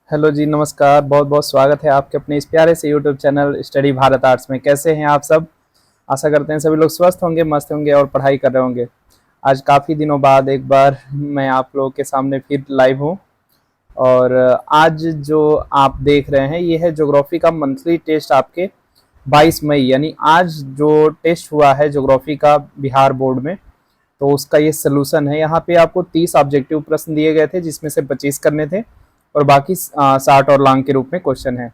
Hello जी, नमस्कार। बहुत बहुत स्वागत है आपके अपने इस प्यारे से YouTube channel study Bharat arts में। कैसे हैं आप सब? आशा करते हैं सभी लोग स्वस्थ होंगे, मस्त होंगे और पढ़ाई कर रहे होंगे। आज काफ़ी दिनों बाद एक बार मैं आप लोगों के सामने फिर लाइव हूँ। और आज जो आप देख रहे हैं ये है ज्योग्राफी का मंथली टेस्ट आपके 22 मई, यानी आज जो टेस्ट हुआ है ज्योग्राफी का बिहार बोर्ड में, तो उसका ये सोल्यूशन है। यहाँ पे आपको 30 ऑब्जेक्टिव प्रश्न दिए गए थे जिसमें से 25 करने थे और बाकी 60 और लॉन्ग के रूप में क्वेश्चन है।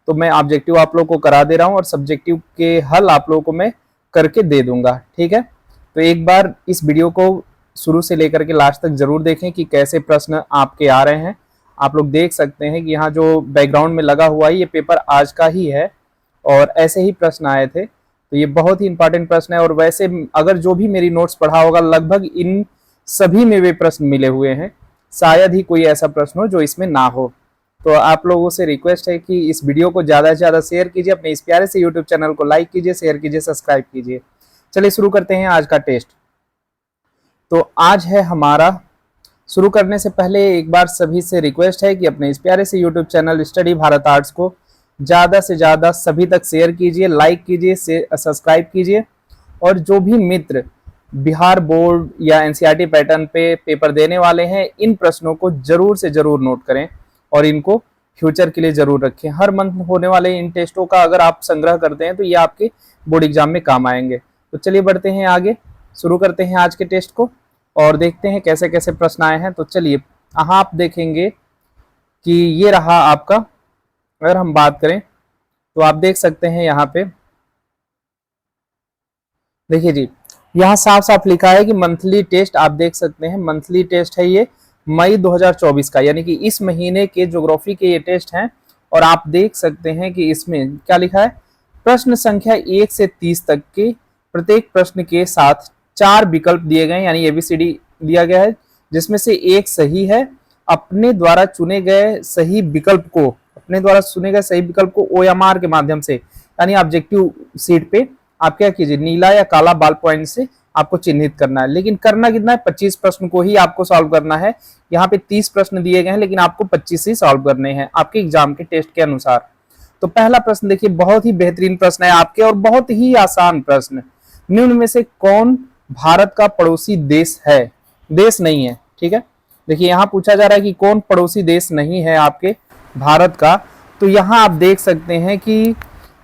तो मैं ऑब्जेक्टिव आप लोग को करा दे रहा हूँ और सब्जेक्टिव के हल आप लोगों को मैं करके दे दूंगा, ठीक है। तो एक बार इस वीडियो को शुरू से लेकर के लास्ट तक जरूर देखें कि कैसे प्रश्न आपके आ रहे हैं। आप लोग देख सकते हैं कि यहाँ जो बैकग्राउंड में लगा हुआ है ये पेपर आज का ही है और ऐसे ही प्रश्न आए थे। तो ये बहुत ही इंपॉर्टेंट प्रश्न है और वैसे अगर जो भी मेरी नोट्स पढ़ा होगा लगभग इन सभी में वे प्रश्न मिले हुए हैं। शायद ही कोई ऐसा प्रश्न हो जो इसमें ना हो। तो आप लोगों से रिक्वेस्ट है कि इस वीडियो को ज़्यादा से ज़्यादा शेयर कीजिए, अपने इस प्यारे से यूट्यूब चैनल को लाइक कीजिए, शेयर कीजिए, सब्सक्राइब कीजिए। चलिए शुरू करते हैं आज का टेस्ट। तो आज है हमारा, शुरू करने से पहले एक बार सभी से रिक्वेस्ट है कि अपने इस प्यारे से YouTube channel study Bharat arts को ज़्यादा से ज़्यादा सभी तक शेयर कीजिए, लाइक कीजिए, सब्सक्राइब कीजिए। और जो भी मित्र बिहार बोर्ड या एनसीईआरटी पैटर्न पे पेपर देने वाले हैं, इन प्रश्नों को जरूर से जरूर नोट करें और इनको फ्यूचर के लिए जरूर रखें। हर मंथ होने वाले इन टेस्टों का अगर आप संग्रह करते हैं तो ये आपके बोर्ड एग्जाम में काम आएंगे। तो चलिए बढ़ते हैं आगे, शुरू करते हैं आज के टेस्ट को और देखते हैं कैसे कैसे प्रश्न आए हैं। तो चलिए, यहाँ आप देखेंगे कि ये रहा आपका, अगर हम बात करें तो आप देख सकते हैं यहाँ पे, देखिए जी, यहाँ साफ साफ लिखा है कि मंथली टेस्ट। आप देख सकते हैं मंथली टेस्ट है ये मई 2024 का, यानी कि इस महीने के ज्योग्राफी के ये टेस्ट हैं। और आप देख सकते हैं कि इसमें क्या लिखा है, प्रश्न संख्या 1 से 30 तक के प्रत्येक प्रश्न के साथ 4 विकल्प दिए गए, यानी एबीसीडी दिया गया है, जिसमें से एक सही है। अपने द्वारा चुने गए सही विकल्प को, अपने द्वारा चुने गए सही विकल्प को ओएमआर के माध्यम से, यानी ऑब्जेक्टिव सीट पे आप क्या कीजिए, नीला या काला बॉल पॉइंट से आपको चिन्हित करना है। लेकिन करना कितना है, 25 प्रश्न को ही आपको सॉल्व करना है। यहाँ पे 30 प्रश्न दिए गए हैं लेकिन आपको 25 ही सॉल्व करने हैं आपके एग्जाम के टेस्ट के अनुसार। तो पहला प्रश्न देखिए, बहुत ही बेहतरीन प्रश्न है आपके और बहुत ही आसान प्रश्न। निम्न में से कौन भारत का पड़ोसी देश है? देश नहीं है, ठीक है। देखिए यहाँ पूछा जा रहा है कि कौन पड़ोसी देश नहीं है आपके भारत का। तो यहाँ आप देख सकते हैं कि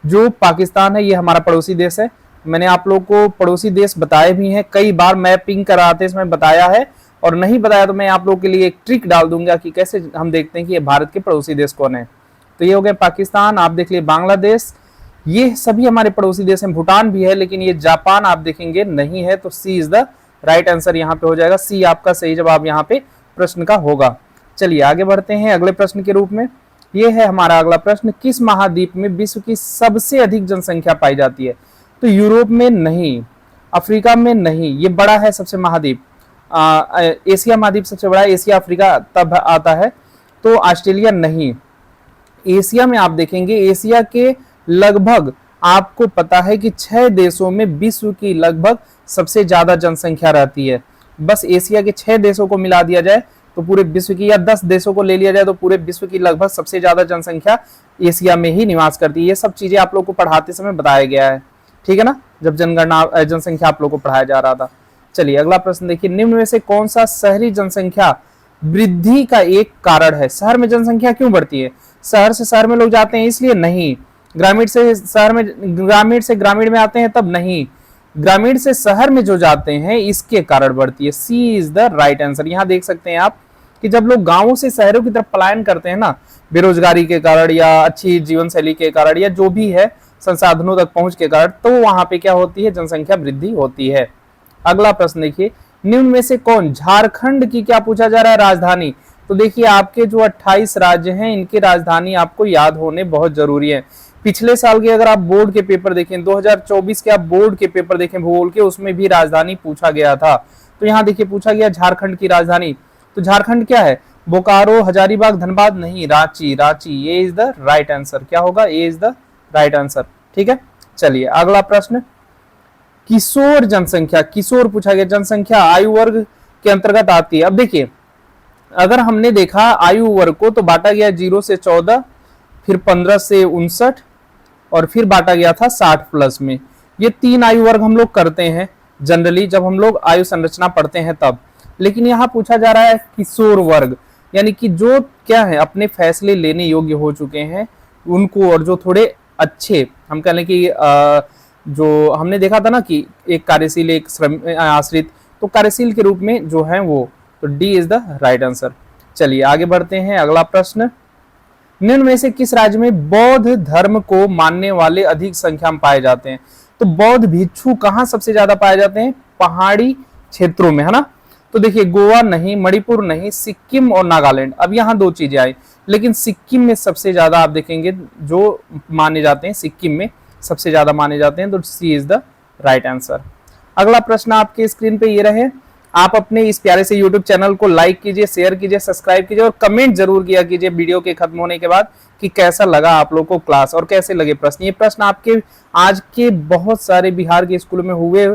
जो पाकिस्तान है ये हमारा पड़ोसी देश है। मैंने आप लोग को पड़ोसी देश बताए भी हैं, कई बार मैपिंग कराते इसमें बताया है, और नहीं बताया तो मैं आप लोग के लिए एक ट्रिक डाल दूंगा कि कैसे हम देखते हैं कि ये भारत के पड़ोसी देश कौन है। तो ये हो गए पाकिस्तान, आप देख लिए बांग्लादेश, ये सभी हमारे पड़ोसी देश हैं। भूटान भी है लेकिन ये जापान आप देखेंगे नहीं है। तो सी इज द राइट आंसर यहाँ पे हो जाएगा, सी आपका सही जवाब यहाँ पे प्रश्न का होगा। चलिए आगे बढ़ते हैं अगले प्रश्न के रूप में। ये है हमारा अगला प्रश्न, किस महाद्वीप में विश्व की सबसे अधिक जनसंख्या पाई जाती है? तो यूरोप में नहीं, अफ्रीका में नहीं, ये बड़ा है सबसे महाद्वीप, एशिया महाद्वीप सबसे बड़ा है, एशिया अफ्रीका तब आता है। तो ऑस्ट्रेलिया नहीं। एशिया में आप देखेंगे, एशिया के लगभग आपको पता है कि 6 देशों में विश्व की लगभग सबसे ज्यादा जनसंख्या रहती है। बस एशिया के 6 देशों को मिला दिया जाए तो पूरे विश्व की, या 10 देशों को ले लिया जाए तो पूरे विश्व की लगभग सबसे ज्यादा जनसंख्या एशिया में ही निवास करती है। ये सब चीजें आप लोग को पढ़ाते समय बताया गया है, ठीक है ना, जब जनगणना जनसंख्या आप लोग को पढ़ाया जा रहा था। चलिए अगला प्रश्न देखिए, निम्न में से कौन सा शहरी जनसंख्या वृद्धि का एक कारण है? शहर में जनसंख्या क्यों बढ़ती है? शहर से शहर में लोग जाते हैं इसलिए नहीं, ग्रामीण से शहर में, ग्रामीण से ग्रामीण में आते हैं तब नहीं, ग्रामीण से शहर में जो जाते हैं इसके कारण बढ़ती है। सी इज द राइट आंसर। यहाँ देख सकते हैं आप कि जब लोग गांवों से शहरों की तरफ पलायन करते हैं ना, बेरोजगारी के कारण या अच्छी जीवन शैली के कारण या जो भी है संसाधनों तक पहुंच के कारण, तो वहां पे क्या होती है, जनसंख्या वृद्धि होती है। अगला प्रश्न देखिए, निम्न में से कौन, झारखंड की क्या पूछा जा रहा है, राजधानी? तो देखिए आपके जो 28 राज्य हैं इनकी राजधानी आपको याद होने बहुत जरूरी है। पिछले साल के अगर आप बोर्ड के पेपर देखें, 2024 के आप बोर्ड के पेपर देखें भूगोल के, उसमें भी राजधानी पूछा गया था। तो यहाँ देखिए पूछा गया झारखंड की राजधानी। तो झारखंड क्या है, बोकारो, हजारीबाग, धनबाद नहीं, रांची। रांची ये इज द राइट आंसर। क्या होगा, ए इज द राइट आंसर, ठीक है। चलिए अगला प्रश्न, किशोर जनसंख्या, किशोर पूछा गया, जनसंख्या आयु वर्ग के अंतर्गत आती है। अब देखिए अगर हमने देखा आयु वर्ग को तो बांटा गया 0 से 14, फिर 15 से 59 और फिर बांटा गया था 60 प्लस में। ये 3 आयु वर्ग हम लोग करते हैं जनरली जब हम लोग आयु संरचना पढ़ते हैं तब। लेकिन यहाँ पूछा जा रहा है किशोर वर्ग, यानी कि जो क्या है अपने फैसले लेने योग्य हो चुके हैं उनको, और जो थोड़े अच्छे हम कह लें कि जो हमने देखा था ना कि एक कार्यशील एक आश्रित, तो कार्यशील के रूप में जो है वो, तो D is the right answer. चलिए आगे बढ़ते हैं। अगला प्रश्न, निम्न में से किस राज्य में बौद्ध धर्म को मानने वाले अधिक संख्या में पाए जाते हैं? तो बौद्ध भिक्षु कहाँ सबसे ज्यादा पाए जाते हैं? पहाड़ी क्षेत्रों में, है ना। तो देखिए गोवा नहीं, मणिपुर नहीं, सिक्किम और नागालैंड। अब यहाँ 2 चीजें आई, लेकिन सिक्किम में सबसे ज्यादा आप देखेंगे जो माने जाते हैं, सिक्किम में सबसे ज्यादा माने जाते हैं, तो सी इज द राइट आंसर। अगला प्रश्न आपके स्क्रीन पे ये रहे। आप अपने इस प्यारे से YouTube चैनल को लाइक कीजिए, शेयर कीजिए, सब्सक्राइब कीजिए और कमेंट जरूर किया कीजिए वीडियो के खत्म होने के बाद कि कैसा लगा आप लोग को क्लास और कैसे लगे प्रश्न। ये प्रश्न आपके आज के बहुत सारे बिहार के स्कूलों में हुए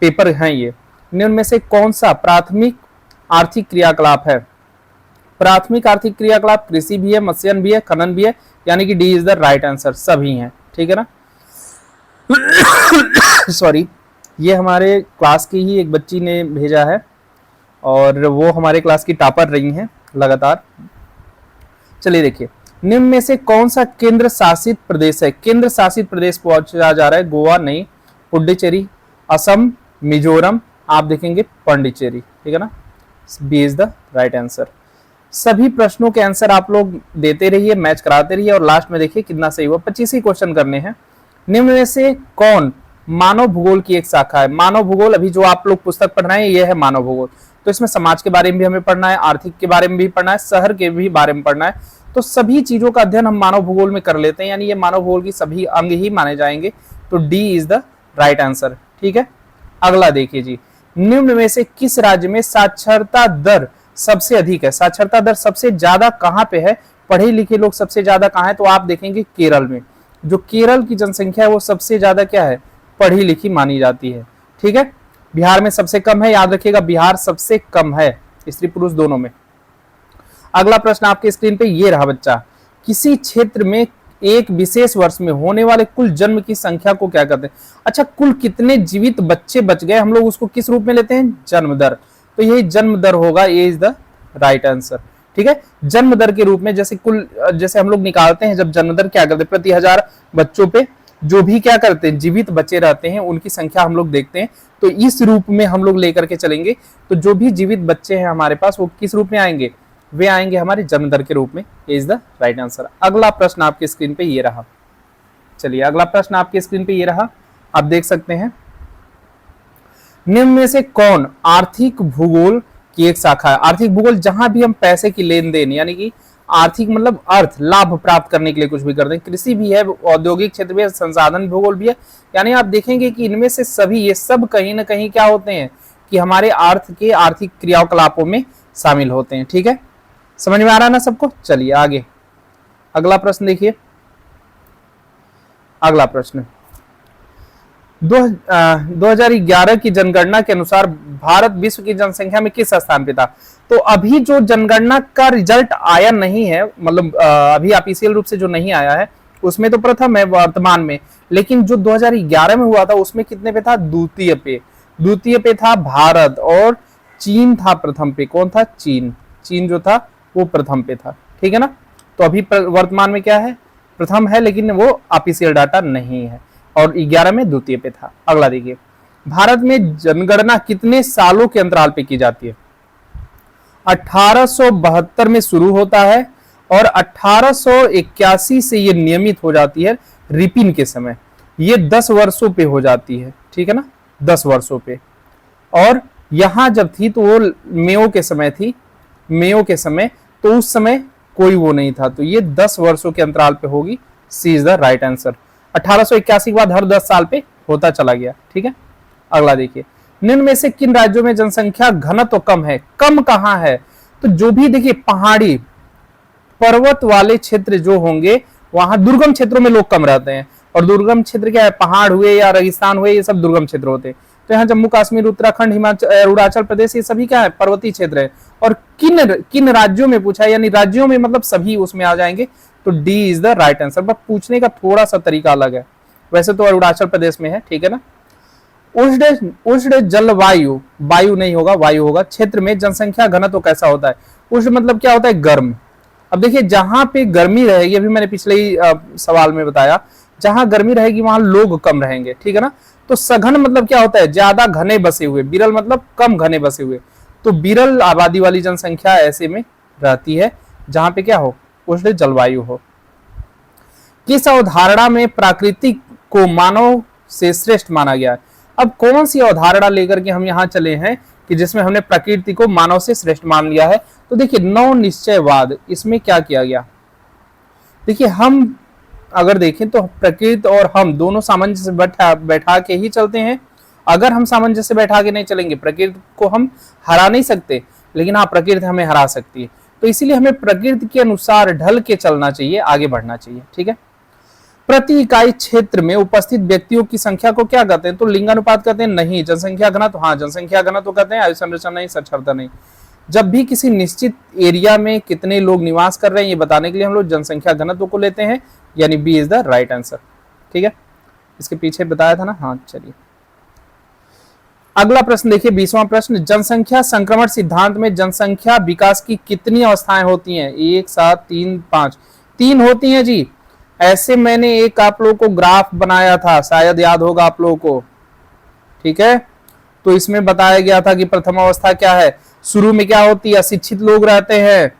पेपर हैं। ये निम्न में से कौन सा प्राथमिक आर्थिक क्रियाकलाप है? प्राथमिक आर्थिक क्रियाकलाप कृषि भी है, मत्स्यन भी है, खनन भी है, यानी कि D is the right answer. सभी हैं, ठीक है ना। सॉरी, ये हमारे क्लास की ही एक बच्ची ने भेजा है और वो हमारे क्लास की टॉपर रही हैं लगातार। चलिए देखिए, निम्न में से कौन सा केंद्र शासित प्रदेश है? केंद्र शासित प्रदेश पूछा जा रहा है। गोवा नहीं, पुडुचेरी, असम, मिजोरम, आप देखेंगे पांडिचेरी, ठीक है ना। B is the right answer. सभी प्रश्नों के आंसर आप लोग देते रहिए, मैच कराते रहिए और लास्ट में देखिए कितना सही हुआ। 25 ही क्वेश्चन करने हैं। निम्न में से कौन मानव भूगोल की एक शाखा है? मानव भूगोल अभी जो आप लोग पुस्तक पढ़ रहे हैं ये है मानव भूगोल। तो इसमें समाज के बारे में भी हमें पढ़ना है, आर्थिक के बारे में भी पढ़ना है, शहर के भी बारे में पढ़ना है। तो सभी चीजों का अध्ययन हम मानव भूगोल में कर लेते हैं, यानी ये मानव भूगोल की सभी अंग ही माने जाएंगे। तो D is the right answer, ठीक है। अगला देखिए जी, निम्न में से किस राज्य में साक्षरता दर सबसे अधिक है? साक्षरता दर सबसे ज्यादा कहाँ पे है? पढ़े लिखे लोग सबसे ज्यादा कहाँ है? तो आप देखेंगे केरल में। जो केरल की जनसंख्या है वो सबसे ज्यादा क्या है? पढ़ी लिखी मानी जाती है, ठीक है। बिहार में सबसे कम है, याद रखिएगा बिहार सबसे कम है, स्त्री पुरुष दोनों में। अगला प्रश्न आपके स्क्रीन पे ये रहा बच्चा, किसी क्षेत्र में एक विशेष वर्ष में होने वाले कुल जन्म की संख्या को क्या कहते हैं? अच्छा, कुल कितने जीवित बच्चे बच गए हम लोग उसको किस रूप में लेते हैं? जन्म दर। तो यही जन्म दर होगा, ये इज द राइट आंसर, ठीक है। जन्म दर के रूप में जैसे कुल, जैसे हम लोग निकालते हैं जब जन्म दर क्या करते हैं, प्रति 1000 बच्चों पे जो भी क्या करते हैं जीवित बच्चे रहते हैं उनकी संख्या हम लोग देखते हैं। तो इस रूप में हम लोग लेकर के चलेंगे। तो जो भी जीवित बच्चे हैं हमारे पास वो किस रूप में आएंगे? वे आएंगे हमारे जन्म दर के रूप में। Is the right answer. अगला प्रश्न आपके स्क्रीन पे ये रहा। चलिए अगला प्रश्न आपके स्क्रीन पे ये रहा, आप देख सकते हैं। निम्न में से कौन आर्थिक भूगोल की एक शाखा है? आर्थिक भूगोल जहां भी हम पैसे की लेन देन, यानी कि आर्थिक मतलब अर्थ लाभ प्राप्त करने के लिए कुछ भी करते हैं। कृषि भी है, औद्योगिक क्षेत्र भी है, संसाधन भूगोल भी है। यानी आप देखेंगे कि इनमें से सभी ये सब कहीं ना कहीं क्या होते हैं कि हमारे अर्थ के आर्थिक क्रियाकलापों में शामिल होते हैं, ठीक है। समझ में आ रहा है ना सबको? चलिए आगे अगला प्रश्न देखिए। अगला प्रश्न, 2011 की जनगणना के अनुसार भारत विश्व की जनसंख्या में किस स्थान पे था? तो अभी जो जनगणना का रिजल्ट आया नहीं है, मतलब अभी ऑफिशियल रूप से जो नहीं आया है उसमें तो प्रथम है वर्तमान में, लेकिन जो 2011 में हुआ था उसमें कितने पे था? द्वितीय पे। द्वितीय पे था भारत और चीन था प्रथम पे। कौन था? चीन। चीन जो था वो प्रथम पे था, ठीक है ना। तो अभी वर्तमान में क्या है? प्रथम है, लेकिन वो ऑफिशियल डाटा नहीं है और 11 में द्वितीय पे था। अगला देखिए, भारत में जनगणना कितने सालों के अंतराल पे की जाती है? 1872 में शुरू होता है और 1881 से ये नियमित हो जाती है रिपिन के समय। ये 10 वर्षों पे हो जाती है, ठीक है ना, 10 वर्षों पे। और यहां जब थी तो वो मेयो के समय थी, मेयो के समय, तो उस समय कोई वो नहीं था। तो ये 10 वर्षों के अंतराल पे होगी। सी इज द राइट आंसर। 1881 के बाद हर 10 साल पे होता चला गया, ठीक है। अगला देखिए, निम्न में से किन राज्यों में जनसंख्या घनत्व कम है? कम कहां है? तो जो भी देखिए पहाड़ी पर्वत वाले क्षेत्र जो होंगे वहां दुर्गम क्षेत्रों में लोग कम रहते हैं। और दुर्गम क्षेत्र क्या है? पहाड़ हुए या रेगिस्तान हुए, ये सब दुर्गम क्षेत्र होते हैं। तो यहाँ जम्मू कश्मीर, उत्तराखंड, हिमाचल, अरुणाचल प्रदेश, ये सभी क्या है, पर्वतीय क्षेत्र है। और किन किन राज्यों में पूछा है, यानी राज्यों में मतलब सभी उसमें आ जाएंगे, तो D is the right answer. बस पूछने का थोड़ा सा तरीका अलग है, वैसे तो अरुणाचल प्रदेश में है, ठीक है ना। उष्ण उष्ण जलवायु, वायु नहीं होगा, वायु होगा, क्षेत्र में जनसंख्या घनत्व कैसा होता है। उष्ण मतलब क्या होता है, गर्म। अब देखिए जहां पे गर्मी रहेगी, अभी मैंने पिछले ही सवाल में बताया, जहां गर्मी रहेगी वहां लोग कम रहेंगे, ठीक है ना। तो सघन मतलब क्या होता है, ज्यादा घने बसे हुए, विरल मतलब कम घने बसे हुए। तो विरल आबादी वाली जनसंख्या ऐसे में रहती है जहां पे क्या हो, उष्ण जलवायु हो। किस अवधारणा में प्राकृतिक को मानव से श्रेष्ठ माना गया है। अब कौन सी अवधारणा लेकर के हम यहाँ चले हैं कि जिसमें हमने प्रकृति को मानव से श्रेष्ठ मान लिया है। तो देखिए नव निश्चयवाद, इसमें क्या किया गया, देखिए हम अगर देखें तो प्रकृति और हम दोनों सामंजस्य बैठा के ही चलते हैं। अगर हम सामंजस्य बैठा के नहीं चलेंगे, प्रकृति को हम हरा नहीं सकते, लेकिन हाँ प्रकृति हमें हरा सकती है। तो इसीलिए हमें प्रकृति के अनुसार ढल के चलना चाहिए, आगे बढ़ना चाहिए, ठीक है। प्रति इकाई क्षेत्र में उपस्थित व्यक्तियों की संख्या को क्या कहते हैं, तो लिंगानुपात कहते हैं, नहीं। जनसंख्या घनत्व, हाँ जनसंख्या घनत्व कहते हैं, आयु संरचना नहीं, साक्षरता नहीं। जब भी किसी निश्चित एरिया में कितने लोग निवास कर रहे हैं ये बताने के लिए हम लोग जनसंख्या घनत्व को लेते हैं, यानी B is the right answer, ठीक है। इसके पीछे बताया था ना, हाँ चलिए अगला प्रश्न देखिए, 20वां प्रश्न, जनसंख्या संक्रमण सिद्धांत में जनसंख्या विकास की कितनी अवस्थाएं होती हैं। 1, 7, 3, 5, 3 होती हैं जी। ऐसे मैंने एक आप लोगों को ग्राफ बनाया था, शायद याद होगा आप लोगों को, ठीक है। तो इसमें बताया गया था कि प्रथम अवस्था क्या है, शुरू में क्या होती है, अशिक्षित लोग रहते हैं,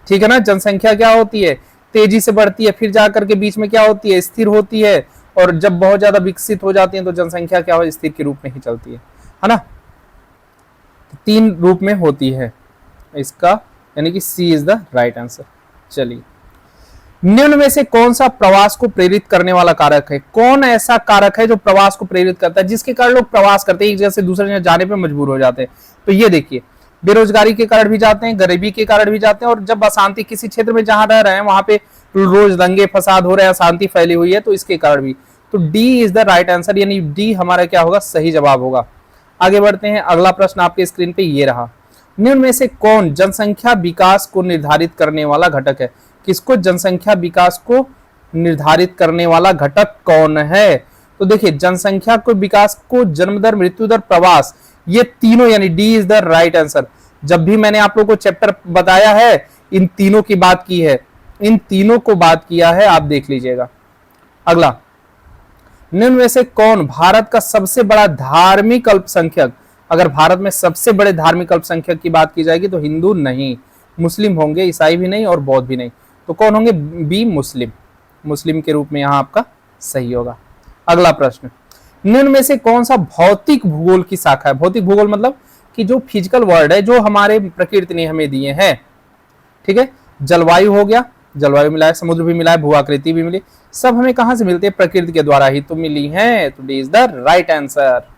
ठीक है ना। जनसंख्या क्या होती है, तेजी से बढ़ती है, फिर जाकर के बीच में क्या होती है, स्थिर होती है, और जब बहुत ज्यादा विकसित हो जाती है तो जनसंख्या क्या हो, स्थिर के रूप में ही चलती है ना। 3 रूप में होती है इसका, यानी कि सी इज द राइट आंसर। चलिए निम्न में से कौन सा प्रवास को प्रेरित करने वाला कारक है। कौन ऐसा कारक है जो प्रवास को प्रेरित करता है, जिसके कारण लोग प्रवास करते हैं, एक जगह से दूसरे जगह जाने पे मजबूर हो जाते हैं। तो ये देखिए, बेरोजगारी के कारण भी जाते हैं, गरीबी के कारण भी जाते हैं, और जब अशांति किसी क्षेत्र में जहां रह रहे हैं वहां पे रोज दंगे फसाद हो रहे हैं, अशांति फैली हुई है, तो इसके कारण भी। तो D is the right answer, यानी डी हमारा क्या होगा, सही जवाब होगा। आगे बढ़ते हैं, अगला प्रश्न आपके स्क्रीन पे ये रहा, निम्न में से कौन जनसंख्या विकास को निर्धारित करने वाला घटक है। किसको, जनसंख्या विकास को निर्धारित करने वाला घटक कौन है। तो देखिए जनसंख्या को विकास को जन्म दर, मृत्यु दर, प्रवास, ये तीनों, यानी D is the right answer. जब भी मैंने आप लोगों को चैप्टर बताया है इन तीनों की बात की है, इन तीनों को बात किया है, आप देख लीजिएगा। अगला, निम्न में से कौन भारत का सबसे बड़ा धार्मिक अल्पसंख्यक। अगर भारत में सबसे बड़े धार्मिक अल्पसंख्यक की बात की जाएगी तो हिंदू नहीं, मुस्लिम होंगे, ईसाई भी नहीं और बौद्ध भी नहीं। तो कौन होंगे, बी मुस्लिम, मुस्लिम के रूप में यहां आपका सही होगा। अगला प्रश्न, निम्न में से कौन सा भौतिक भूगोल की शाखा है। भौतिक भूगोल मतलब कि जो फिजिकल वर्ड है, जो हमारे प्रकृति ने हमें दिए हैं, ठीक है। जलवायु हो गया, जलवायु मिला है, समुद्र भी मिला है, भू आकृति भी मिली, सब हमें कहां से मिलते हैं, प्रकृति के द्वारा ही तो मिली है। तो D is the right answer.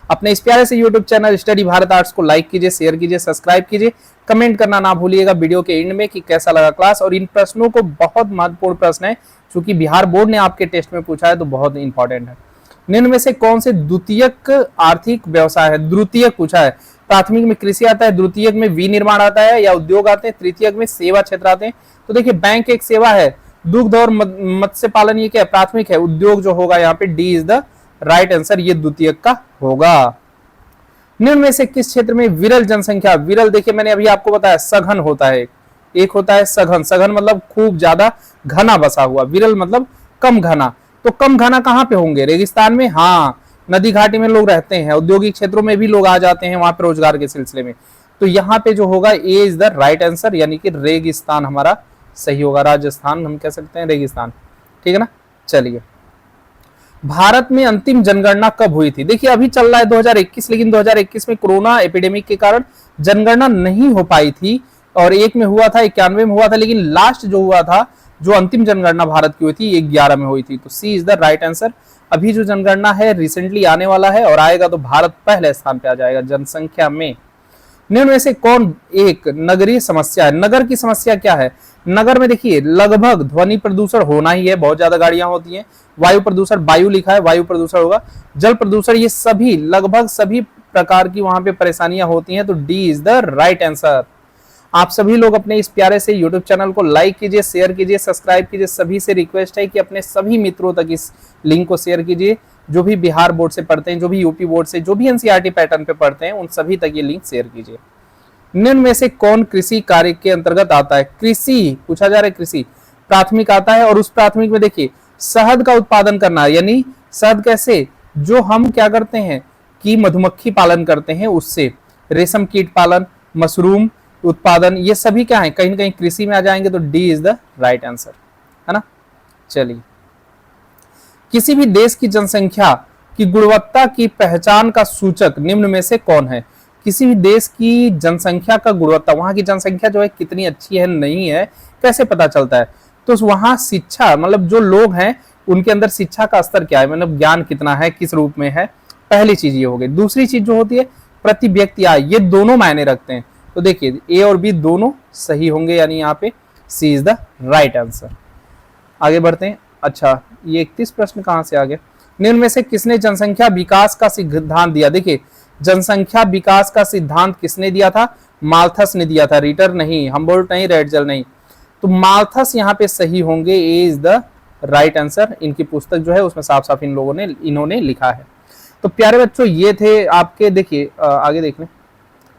अपने इस प्यारे से YouTube channel study Bharat arts को लाइक कीजिए, शेयर कीजिए, सब्सक्राइब कीजिए, कमेंट करना ना भूलिएगा वीडियो के एंड में कि कैसा लगा क्लास। और इन प्रश्नों को, बहुत महत्वपूर्ण प्रश्न है, क्योंकि बिहार बोर्ड ने आपके टेस्ट में पूछा है, तो बहुत इंपॉर्टेंट है। निम्न में से कौन से द्वितीयक आर्थिक व्यवसाय है। द्वितीयक पूछा है, प्राथमिक में कृषि आता है, द्वितीयक में विनिर्माण आता है या उद्योग आते हैं, तृतीयक में सेवा क्षेत्र आते हैं। तो देखिए बैंक एक सेवा है, दुग्ध और मत्स्य पालन ये क्या है, प्राथमिक है, उद्योग जो होगा यहाँ पे D is the right answer, ये द्वितीयक का होगा। निम्न में से किस क्षेत्र में विरल जनसंख्या, विरल देखिए मैंने अभी आपको बताया सघन होता है, एक होता है सघन, सघन मतलब खूब ज्यादा घना बसा हुआ, विरल मतलब कम घना। तो कम घना कहाँ पे होंगे, रेगिस्तान में, हाँ नदी घाटी में लोग रहते हैं, औद्योगिक क्षेत्रों में भी लोग आ जाते हैं वहां पे रोजगार के सिलसिले में। तो यहाँ पे जो होगा ए इज द राइट आंसर, यानी कि रेगिस्तान हमारा सही होगा। राजस्थान हम कह सकते हैं, रेगिस्तान, ठीक है ना। चलिए, भारत में अंतिम जनगणना कब हुई थी। देखिए अभी चल रहा है 2021, लेकिन 2021 में कोरोना एपिडेमिक के कारण जनगणना नहीं हो पाई थी, और एक में हुआ था, 91 में हुआ था, लेकिन लास्ट जो हुआ था, जो अंतिम जनगणना भारत की हुई थी, 11 में हुई थी। तो सी इज द राइट आंसर। अभी जो जनगणना है रिसेंटली आने वाला है, और आएगा तो भारत पहले स्थान पे आ जाएगा जनसंख्या में। निम्न में से कौन एक नगरीय समस्या है। नगर की समस्या क्या है, नगर में देखिए लगभग ध्वनि प्रदूषण होना ही है, बहुत ज्यादा गाड़ियां होती हैं। वायु प्रदूषण, वायु लिखा है, वायु प्रदूषण होगा। जल प्रदूषण, ये सभी लगभग सभी प्रकार की वहां पे परेशानियां होती हैं, तो D is the right answer. आप सभी लोग अपने इस प्यारे से यूट्यूब चैनल को लाइक कीजिए, शेयर कीजिए, सब्सक्राइब कीजिए। सभी से रिक्वेस्ट है कि अपने सभी मित्रों तक इस लिंक को शेयर कीजिए, जो भी बिहार बोर्ड से पढ़ते हैं, जो भी यूपी बोर्ड से, जो भी एनसीईआरटी पैटर्न पे पढ़ते हैं, उन सभी तक ये लिंक शेयर कीजिए। निम्न में से कौन कृषि कार्य के अंतर्गत आता है? कृषि पूछा जा रहा है, कृषि प्राथमिक आता है, और उस प्राथमिक में देखिए शहद का उत्पादन करना, यानी शहद कैसे, जो हम क्या करते हैं कि मधुमक्खी पालन करते हैं, उससे रेशम कीट पालन, मशरूम उत्पादन, ये सभी क्या है, कहीं ना कहीं कृषि में आ जाएंगे, तो D is the right answer, है ना। चलिए, किसी भी देश की जनसंख्या की गुणवत्ता की पहचान का सूचक निम्न में से कौन है? किसी भी देश की जनसंख्या का गुणवत्ता, वहां की जनसंख्या जो है कितनी अच्छी है नहीं है, कैसे पता चलता है? तो वहां शिक्षा, मतलब जो लोग हैं उनके अंदर शिक्षा का स्तर क्या है, मतलब ज्ञान कितना है, किस रूप में है, पहली चीज ये हो गई। दूसरी चीज जो होती है प्रति व्यक्ति आय, ये दोनों मायने रखते हैं। तो देखिए ए और बी दोनों सही होंगे, यानी यहाँ पे सी इज द राइट आंसर। आगे बढ़ते हैं। अच्छा, ये 31 प्रश्न कहां से आ गया? निम्न में से किसने जनसंख्या विकास का सिद्धांत दिया? देखिए जनसंख्या विकास का सिद्धांत किसने दिया था? माल्थस ने दिया था, रीटर नहीं, हम्बोल्ट नहीं, रेडजल नहीं। तो माल्थस यहाँ पे सही होंगे, ए इज द राइट आंसर। इनकी पुस्तक जो है उसमें साफ साफ इन्होंने लिखा है। तो प्यारे बच्चों ये थे आपके, देखिए आगे देख लें।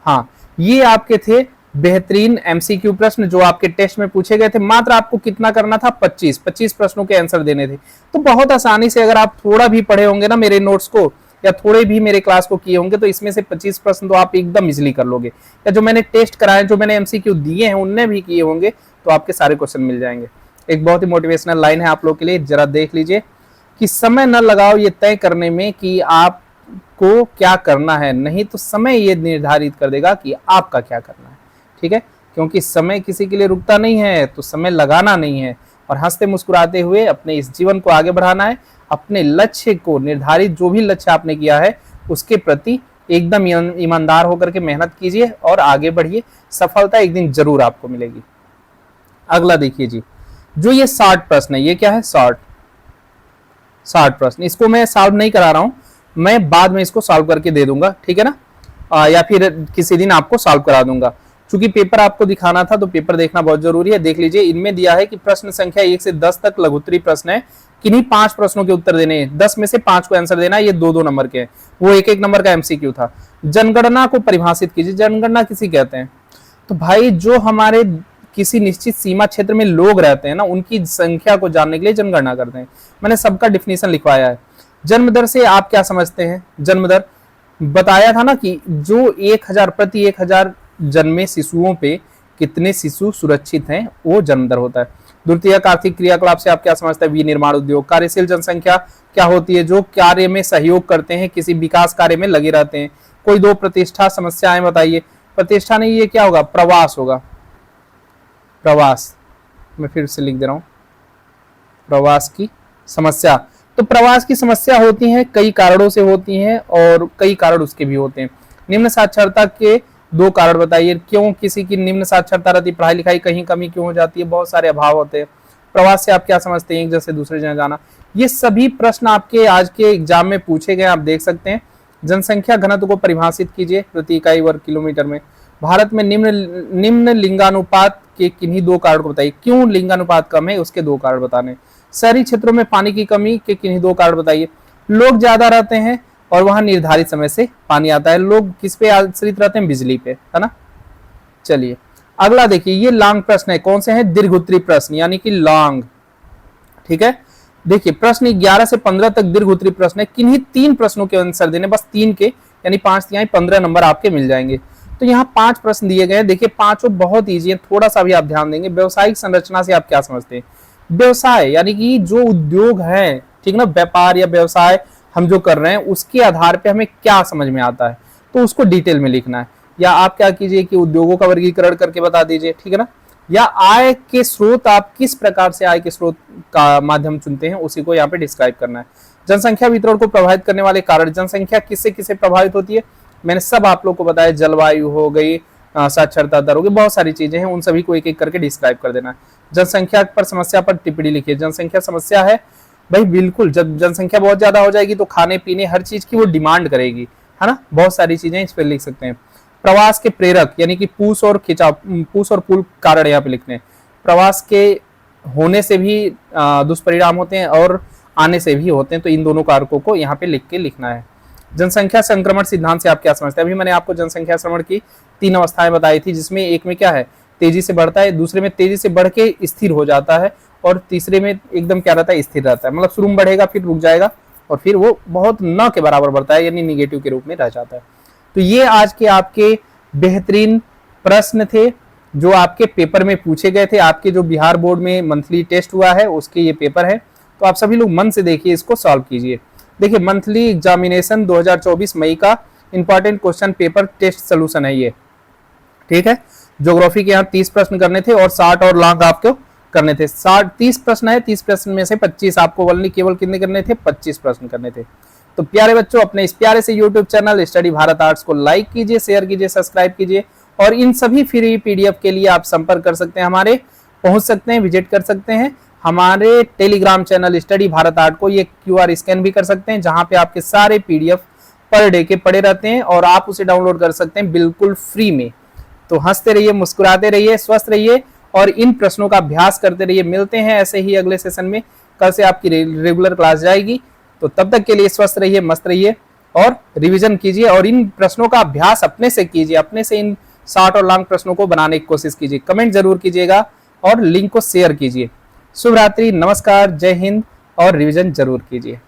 हाँ, ये आपके थे बेहतरीन एमसीक्यू प्रश्न जो आपके टेस्ट में पूछे गए थे। मात्र आपको कितना करना था? 25 प्रश्नों के आंसर देने थे। तो बहुत आसानी से अगर आप थोड़ा भी पढ़े होंगे ना मेरे नोट्स को, या थोड़े भी मेरे क्लास को किए होंगे, तो इसमें से 25 प्रश्न तो आप एकदम इजीली कर लोगे। या जो मैंने टेस्ट कराए, जो मैंने एमसीक्यू दिए हैं, उनने भी किए होंगे, तो आपके सारे क्वेश्चन मिल जाएंगे। एक बहुत ही मोटिवेशनल लाइन है आप लोग के लिए, जरा देख लीजिए कि समय न लगाओ ये तय करने में कि आपको क्या करना है, नहीं तो समय ये निर्धारित कर देगा कि आपका क्या करना है। ठीक है, क्योंकि समय किसी के लिए रुकता नहीं है, तो समय लगाना नहीं है, और हंसते मुस्कुराते हुए अपने इस जीवन को आगे बढ़ाना है। अपने लक्ष्य को निर्धारित, जो भी लक्ष्य आपने किया है उसके प्रति एकदम ईमानदार होकर के मेहनत कीजिए और आगे बढ़िए। सफलता एक दिन जरूर आपको मिलेगी। अगला देखिए जी, जो ये 60 प्रश्न है, ये क्या है? 60 प्रश्न। इसको मैं सॉल्व नहीं करा रहा हूं, मैं बाद में इसको सॉल्व करके दे दूंगा, ठीक है ना, या फिर किसी दिन आपको सॉल्व करा दूंगा। चूंकि पेपर आपको दिखाना था तो पेपर देखना बहुत जरूरी है। देख लीजिए, इनमें दिया है कि प्रश्न संख्या 1 से 10 तक लघुत्तरीय प्रश्न है, किन्हीं 5 प्रश्नों के उत्तर देने हैं, 10 में से 5 को आंसर देना है। ये 2-2 नंबर के हैं, वो 1-1 नंबर का एमसीक्यू था। जनगणना को परिभाषित कीजिए। जनगणना किसी कहते हैं? तो भाई जो हमारे किसी निश्चित सीमा क्षेत्र में लोग रहते हैं ना, उनकी संख्या को जानने के लिए जनगणना करते हैं। मैंने सबका डिफिनेशन लिखवाया है। जन्म दर से आप क्या समझते हैं? जन्म दर बताया था ना कि जो 1000 प्रति 1000 जन्मे शिशुओं पे कितने शिशु सुरक्षित हैं, वो जन्म दर होता है। द्वितीयक आर्थिक क्रियाकलाप से आप क्या समझते हैं? विनिर्माण उद्योग। कार्यशील जनसंख्या क्या होती है? जो कार्य में सहयोग करते हैं, किसी विकास कार्य में लगे रहते हैं। कोई 2 प्रतिष्ठा समस्याएं बताइए। प्रतिष्ठा नहीं, ये क्या होगा? प्रवास होगा। प्रवास, मैं फिर से लिख दे रहा हूं, प्रवास की समस्या। तो प्रवास की समस्या होती है, कई कारणों से होती हैं, और कई कारण उसके भी होते हैं। निम्न साक्षरता के 2 कारण बताइए। क्यों किसी की निम्न साक्षरता रहती, पढ़ाई लिखाई कहीं कमी क्यों हो जाती है? बहुत सारे अभाव होते हैं। प्रवास से आप क्या समझते हैं? एक जगह से दूसरे जगह जाना। ये सभी प्रश्न आपके आज के एग्जाम में पूछे गए, आप देख सकते हैं। जनसंख्या घनत्व को परिभाषित कीजिए प्रति इकाई वर्ग किलोमीटर में। भारत में निम्न लिंगानुपात के किन्हीं 2 कारण को बताइए। क्यों लिंगानुपात कम है, उसके 2 कारण बताने। शहरी क्षेत्रों में पानी की कमी के किन्हीं 2 कारण बताइए। लोग ज्यादा रहते हैं और वहां निर्धारित समय से पानी आता है। लोग किस पे आश्रित रहते हैं? बिजली पे, है ना। चलिए अगला देखिए, ये लॉन्ग प्रश्न है। कौन से हैं? दीर्घोत्तरीय प्रश्न, यानी कि लॉन्ग। ठीक है, देखिए प्रश्न 11 से 15 तक दीर्घोत्तरीय प्रश्न है। किन्हीं 3 प्रश्नों के आंसर देने, बस 3 के, यानी 5 तिहाई 15 नंबर आपके मिल जाएंगे। तो यहाँ 5 प्रश्न दिए गए हैं। देखिए पांचों बहुत ईजी है, थोड़ा सा भी आप ध्यान देंगे। व्यवसायिक संरचना से आप क्या समझते हैं? व्यवसाय यानी कि जो उद्योग है, ठीक ना, व्यापार या व्यवसाय हम जो कर रहे हैं उसके आधार पे हमें क्या समझ में आता है, तो उसको डिटेल में लिखना है। या आप क्या कीजिए कि उद्योगों का वर्गीकरण करके बता दीजिए, ठीक है ना। या आय के स्रोत, आप किस प्रकार से आय के स्रोत का माध्यम चुनते हैं, उसी को यहाँ पे डिस्क्राइब करना है। जनसंख्या वितरण को प्रभावित करने वाले कारण। जनसंख्या किससे किससे प्रभावित होती है? मैंने सब आप लोग को बताया। जलवायु हो गई, साक्षरता दर होगी, बहुत सारी चीजें हैं, उन सभी को एक एक करके डिस्क्राइब कर देना है। जनसंख्या पर समस्या पर टिप्पणी लिखिए। जनसंख्या समस्या है भाई, बिल्कुल जब जनसंख्या बहुत ज्यादा हो जाएगी तो खाने पीने हर चीज की वो डिमांड करेगी, है ना, बहुत सारी चीजें इस पे लिख सकते हैं। प्रवास के प्रेरक यानी कि पुश और खिंचाव, पुश और पुल कारण यहाँ पे लिखने हैं। प्रवास के होने से भी दुष्परिणाम होते हैं और आने से भी होते हैं, तो इन दोनों कारकों को यहाँ पे लिख के लिखना है। जनसंख्या संक्रमण सिद्धांत से आप क्या समझते हैं? अभी मैंने आपको जनसंख्या संक्रमण की 3 अवस्थाएं बताई थी, जिसमें एक में क्या है, तेजी से बढ़ता है, दूसरे में तेजी से बढ़ के स्थिर हो जाता है, और तीसरे में एकदम क्या रहता है, स्थिर रहता है, मतलब शुरू में बढ़ेगा फिर रुक जाएगा और फिर वो बहुत न के बराबर बढ़ता है, यानी निगेटिव के रूप में रह जाता है। तो ये आज के आपके बेहतरीन प्रश्न थे जो आपके पेपर में पूछे गए थे। आपके जो बिहार बोर्ड में मंथली टेस्ट हुआ है उसके ये पेपर है, तो आप सभी लोग मन से देखिए, इसको सॉल्व कीजिए। देखिए मंथली एग्जामिनेशन 2024 मई का important question paper test solution है ये, ठीक है। ज्योग्राफी के यहाँ 30 प्रश्न करने थे और 60 और लाख आपको करने थे। 30 प्रश्न है, 30 प्रश्न में से 25 आपको ओनली केवल कितने करने थे, 25 प्रश्न करने थे। तो प्यारे बच्चों, अपने इस प्यारे से YouTube channel study Bharat arts को लाइक कीजिए, शेयर कीजिए, सब्सक्राइब कीजिए, और इन सभी फ्री पीडीएफ के लिए आप संपर्क कर सकते हैं, हमारे पहुंच सकते हैं, विजिट कर सकते हैं हमारे Telegram channel study Bharat art को। ये क्यूआर स्कैन भी कर सकते हैं, जहां पे आपके सारे पीडीएफ पर डे के पड़े रहते हैं और आप उसे डाउनलोड कर सकते हैं बिल्कुल फ्री में। तो हंसते रहिए, मुस्कुराते रहिए, स्वस्थ रहिए और इन प्रश्नों का अभ्यास करते रहिए। मिलते हैं ऐसे ही अगले सेशन में, कल से आपकी रेगुलर क्लास जाएगी। तो तब तक के लिए स्वस्थ रहिए, मस्त रहिए और रिवीजन कीजिए, और इन प्रश्नों का अभ्यास अपने से कीजिए, अपने से इन 60 और लॉन्ग प्रश्नों को बनाने की कोशिश कीजिए। कमेंट जरूर कीजिएगा और लिंक को शेयर कीजिए। शुभ रात्रि, नमस्कार, जय हिंद, और रिवीजन जरूर कीजिए।